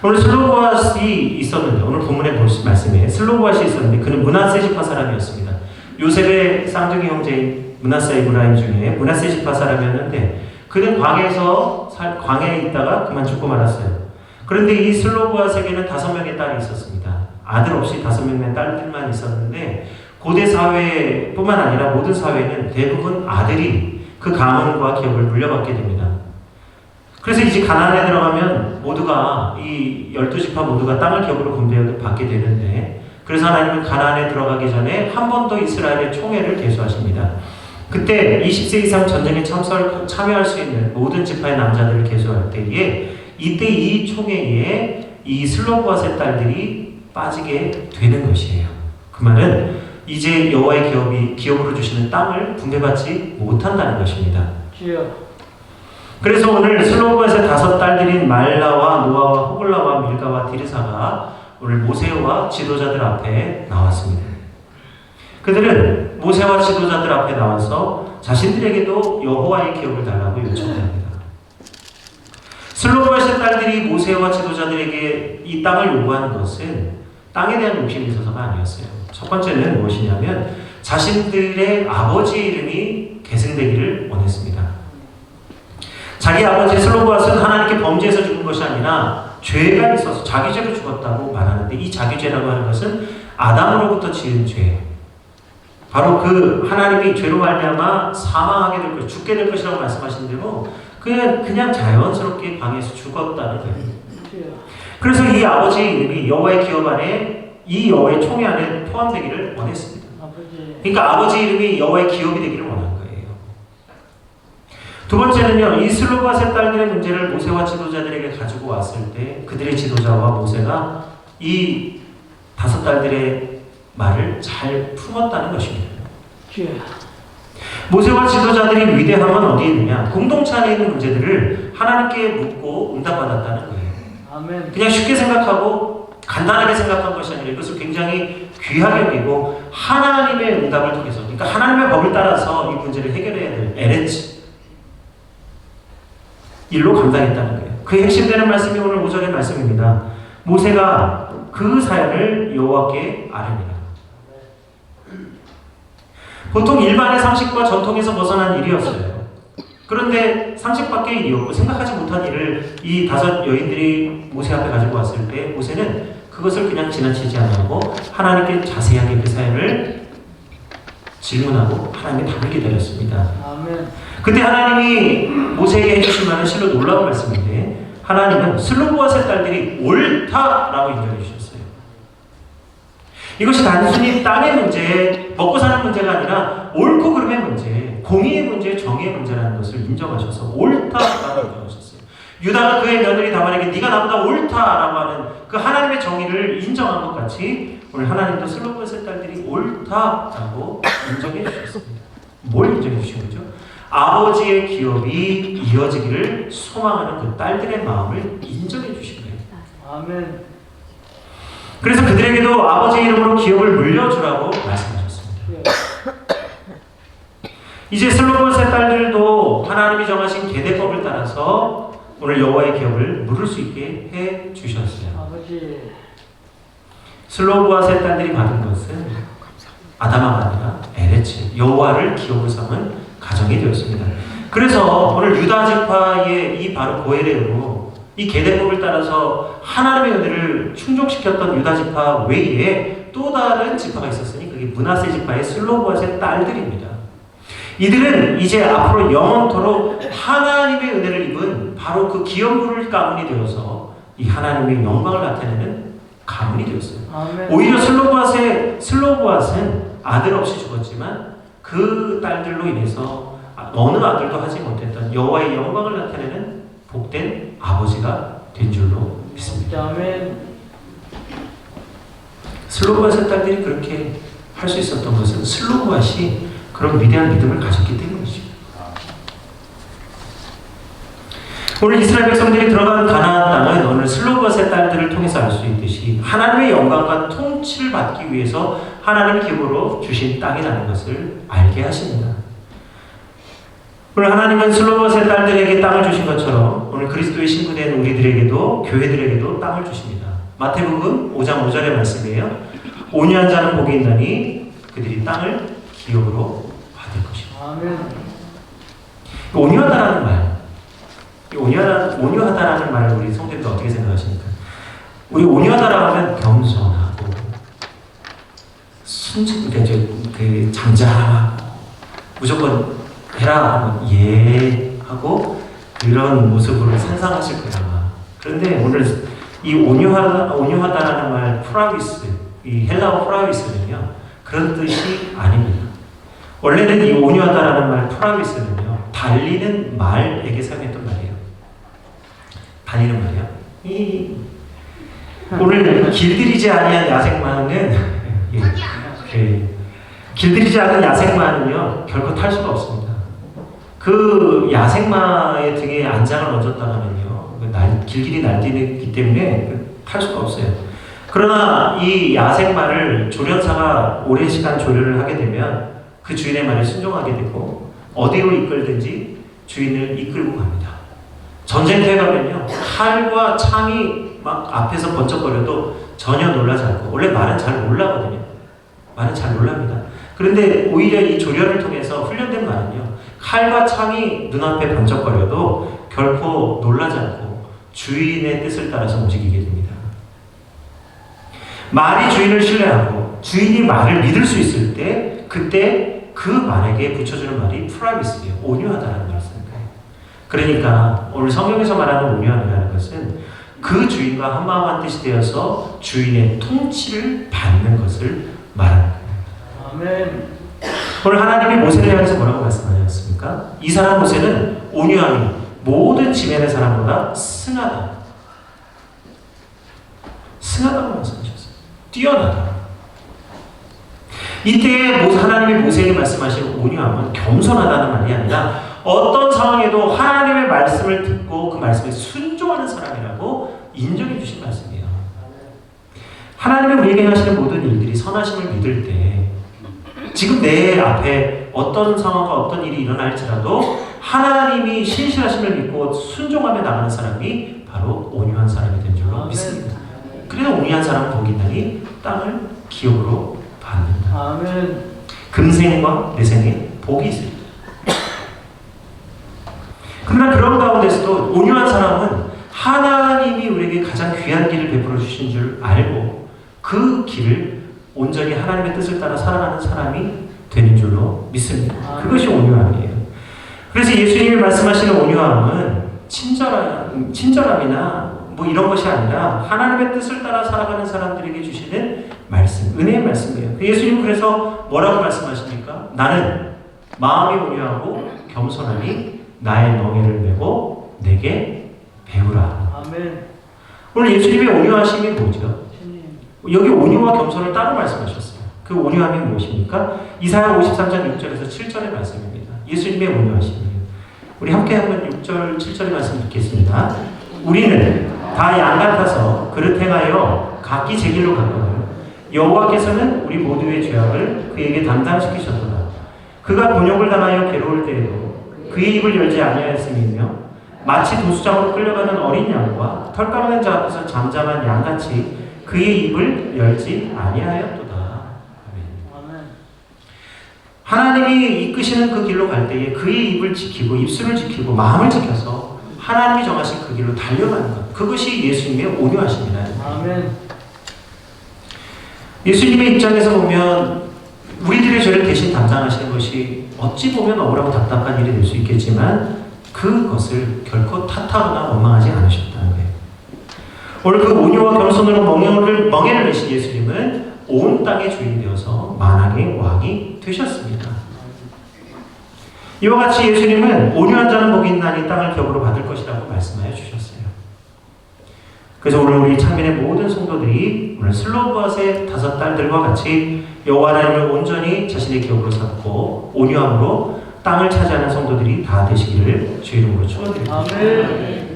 오늘 슬로보앗이 있었는데, 오늘 본문에 보신 말씀에 슬로보앗이 있었는데 그는 므낫세 지파 사람이었습니다. 요셉의 쌍둥이 형제인 므낫세 에브라임 중에 므낫세 지파 사람이었는데 그는 광야에 있다가 그만 죽고 말았어요. 그런데 이 슬로보앗에게는 5명의 딸이 있었습니다. 아들 없이 5명의 딸들만 있었는데 고대 사회뿐만 아니라 모든 사회는 대부분 아들이 그 가문과 기업을 물려받게 됩니다. 그래서 이제 가나안에 들어가면 모두가 이 12지파 모두가 땅을 기업으로 분배받게 되는데, 그래서 하나님은 가나안에 들어가기 전에 한 번 더 이스라엘의 총회를 개수하십니다. 그때 20세 이상 전쟁에 참여할 수 있는 모든 지파의 남자들을 개수할 때에 이때 이 총회에 이 슬로보앗의 딸들이 빠지게 되는 것이에요. 그 말은 이제 여호와의 기업으로 주시는 땅을 분배받지 못한다는 것입니다. 그래서 오늘 슬로보앗의 5 딸들인 말라와 노아와 호글라와 밀가와 디르사가 오늘 모세와 지도자들 앞에 나왔습니다. 그들은 모세와 지도자들 앞에 나와서 자신들에게도 여호와의 기업을 달라고 요청합니다. 슬로보앗의 딸들이 모세와 지도자들에게 이 땅을 요구하는 것은 땅에 대한 욕심이 있어서가 아니었어요. 첫 번째는 무엇이냐면 자신들의 아버지의 이름이 계승되기를 원했습니다. 자기 아버지 슬로보앗은 하나님께 범죄해서 죽은 것이 아니라 죄가 있어서 자기 죄로 죽었다고 말하는데, 이 자기 죄라고 하는 것은 아담으로부터 지은 죄, 바로 그 하나님이 죄로 말미암아 사망하게 될 것, 죽게 될 것이라고 말씀하신 대로 그냥 자연스럽게 광야에서 죽었다는 거예요. 그래서 이 아버지의 이름이 여호와의 기업 안에, 이 여호와의 총회 안에 포함되기를 원했습니다. 그러니까 아버지 이름이 여호와의 기업이 되기를 원한 거예요. 두 번째는요, 이 슬로보앗의 딸들의 문제를 모세와 지도자들에게 가지고 왔을 때 그들의 지도자와 모세가 이 5 딸들의 말을 잘 품었다는 것입니다. 모세와 지도자들이 위대함은 어디에 있느냐? 공동체 안에 있는 문제들을 하나님께 묻고 응답받았다는 거예요. 아멘. 그냥 쉽게 생각하고 간단하게 생각한 것이 아니라 이것을 굉장히 귀하게 여기고 하나님의 응답을 통해서, 그러니까 하나님의 법을 따라서 이 문제를 해결해야 될 에레츠 일로 감당했다는 거예요. 그 핵심되는 말씀이 오늘 5절의 말씀입니다. 모세가 그 사연을 여호와께 아뢰니라. 보통 일반의 상식과 전통에서 벗어난 일이었어요. 그런데 상식 밖의 일이었고 생각하지 못한 일을 이 5 여인들이 모세 앞에 가지고 왔을 때 모세는 그것을 그냥 지나치지 않고 하나님께 자세하게 그 사연을 질문하고 하나님의 답을 기다렸습니다. 아멘. 근데 하나님이 모세에게 해주신 말은 실로 놀라운 말씀인데, 하나님은 슬로보앗의 딸들이 옳다라고 인정해 주셨어요. 이것이 단순히 땅의 문제, 먹고 사는 문제가 아니라 옳고 그름의 문제, 공의의 문제, 정의의 문제라는 것을 인정하셔서 옳다라고 인정하셨어요. 유다가 그의 며느리 다말에게 네가 나보다 옳다라고 하는 그 하나님의 정의를 인정한 것 같이 오늘 하나님도 슬로보앗의 딸들이 옳다라고 인정해 주셨습니다. 뭘 인정해 주신 거죠? 아버지의 기업이 이어지기를 소망하는 그 딸들의 마음을 인정해 주신 거예요. 아멘. 그래서 그들에게도 아버지의 이름으로 기업을 물려주라고 말씀하셨습니다. 이제 슬로보앗의 딸들도 하나님이 정하신 계대법을 따라서 오늘 여호와의 기업을 물을 수 있게 해 주셨어요. 아버지. 슬로보앗의 딸들이 받은 것은 아담아가 아니라 에레츠, 여호와를 기업으로 삼은 가정이 되었습니다. 그래서 오늘 유다 지파의 이 바로 고헬에로 이 계대법을 따라서 하나님의 은혜를 충족시켰던 유다 지파 외에 또 다른 지파가 있었으니 그게 므낫세 지파의 슬로보앗의 딸들입니다. 이들은 이제 앞으로 영원토록 하나님의 은혜를 입은 바로 그 기업 부를 가문이 되어서 이 하나님의 영광을 나타내는 가문이 되었어요. 아멘. 오히려 슬로보앗은 아들 없이 죽었지만 그 딸들로 인해서 어느 아들도 하지 못했던 여호와의 영광을 나타내는 복된 아버지가 된 줄로 믿습니다. 아멘. 슬로보앗의 딸들이 그렇게 할 수 있었던 것은 슬로보앗이 그런 위대한 믿음을 가졌기 때문이죠. 오늘 이스라엘 백성들이 들어간 가나안 땅은 오늘 슬로보앗의 딸들을 통해서 알 수 있듯이 하나님의 영광과 통치를 받기 위해서 하나님의 기업으로 주신 땅이라는 것을 알게 하십니다. 오늘 하나님은 슬로봇의 딸들에게 땅을 주신 것처럼 오늘 그리스도의 신부된 우리들에게도 교회들에게도 땅을 주십니다. 마태복음 5장 5절의 말씀이에요. 온유한 자는 복이 있나니 그들이 땅을 기업으로 받을 것이다. 아멘. 온유하다라는 말, 온유하다라는 말을 우리 성도님들 어떻게 생각하십니까? 우리 온유하다라고 하면 겸손하고 그 잠잠하고 무조건 해라 하면 예 하고 이런 모습으로 상상하실 거야. 그런데 오늘 이 온유하다라는 말 프라비스, 이 헬라어 프라비스는요 그런 뜻이 아닙니다. 원래는 이 온유하다라는 말 프라비스는요 달리는 말에게 사용했던 말이에요. 달리는 말이요. 오늘 길들이지 아니한 야생마는 길들이지 않은 야생마는요 결코 탈 수가 없습니다. 그 야생마의 등에 안장을 얹었다가는요 길길이 날뛰기 때문에 탈 수가 없어요. 그러나 이 야생마를 조련사가 오랜 시간 조련을 하게 되면 그 주인의 말에 순종하게 되고 어디로 이끌든지 주인을 이끌고 갑니다. 전쟁터에 가면요 칼과 창이 막 앞에서 번쩍거려도 전혀 놀라지 않고, 원래 말은 잘 놀라거든요. 말은 잘 놀랍니다. 그런데 오히려 이 조련을 통해서 훈련된 말은요 칼과 창이 눈앞에 번쩍거려도 결코 놀라지 않고 주인의 뜻을 따라서 움직이게 됩니다. 말이 주인을 신뢰하고 주인이 말을 믿을 수 있을 때 그때 그 말에게 붙여주는 말이 프라비스예요. 온유하다라는 말을 쓰는 거예요. 그러니까 오늘 성경에서 말하는 온유함이라는 것은 그 주인과 한마음 한뜻이 되어서 주인의 통치를 받는 것을 말하는 거예요. 아멘. 오늘 하나님이 모세를 향해서 뭐라고 말씀하셨습니까? 이 사람 모세는 온유함이 모든 지면의 사람보다 승하다. 승하다고 말씀하셨어요. 뛰어나다. 이때 하나님이 모세에게 말씀하신 온유함은 겸손하다는 말이 아니라 어떤 상황에도 하나님의 말씀을 듣고 그 말씀에 순종하는 사람이라고 인정해 주신 말씀이에요. 하나님이 우리에게 하시는 모든 일들이 선하심을 믿을 때 지금 내 앞에 어떤 상황과 어떤 일이 일어날지라도 하나님이 신실하심을 믿고 순종하며 나가는 사람이 바로 온유한 사람이 된 줄로 믿습니다. 그래서 온유한 사람은 복이 있나니 땅을 기업으로 받는다. 아멘. 금생과 내생에 복이 있습니다. 그러나 그런 가운데서도 온유한 사람은 하나님이 우리에게 가장 귀한 길을 베풀어 주신 줄 알고 그 길을 온전히 하나님의 뜻을 따라 살아가는 사람이 되는 줄로 믿습니다. 그것이 온유함이에요. 그래서 예수님이 말씀하시는 온유함은 친절함이나 뭐 이런 것이 아니라 하나님의 뜻을 따라 살아가는 사람들에게 주시는 말씀, 은혜의 말씀이에요. 예수님은 그래서 뭐라고 말씀하십니까? 나는 마음이 온유하고 겸손하니 나의 멍에를 메고 내게 배우라. 아멘. 오늘 예수님의 온유하심이 뭐죠? 주님. 여기 온유와 겸손을 따로 말씀하셨어요. 그 온유함이 무엇입니까? 이사야 53장 6절에서 7절의 말씀입니다. 예수님의 온유하심이에요. 우리 함께 한번 6절, 7절의 말씀 듣겠습니다. 우리는 다 양 같아서 그릇 행하여 각기 제 길로 갔거늘 여호와께서는 우리 모두의 죄악을 그에게 담당시키셨도다. 그가 곤욕을 당하여 괴로울 때에도 그의 입을 열지 아니하였음이며 마치 도수장으로 끌려가는 어린 양과 털까먹는 자 앞에서 잠잠한 양같이 그의 입을 열지 아니하였도다. 아멘. 하나님이 이끄시는 그 길로 갈 때에 그의 입을 지키고 입술을 지키고 마음을 지켜서 하나님이 정하신 그 길로 달려가는 것, 그것이 예수님의 온유하심이다. 아멘. 예수님의 입장에서 보면 우리들의 죄를 대신 담당하시는 것이 어찌 보면 억울하고 답답한 일이 될 수 있겠지만 그것을 결코 탓하거나 원망하지 않으셨다는 거예요. 오늘 그 온유와 겸손으로 멍에를 메신 예수님은 온 땅의 주인이 되어서 만왕의 왕이 되셨습니다. 이와 같이 예수님은 온유한 자는 복이 있나니 땅을 기업으로 받을 것이라고 말씀하여 주셨어요. 그래서 오늘 우리 창민의 모든 성도들이 오늘 슬로봇의 5 딸들과 같이 여호와 하나님을 온전히 자신의 기업으로 삼고 온유함으로 땅을 차지하는 성도들이 다 되시기를 주의 이름으로 축원드립니다. 아멘.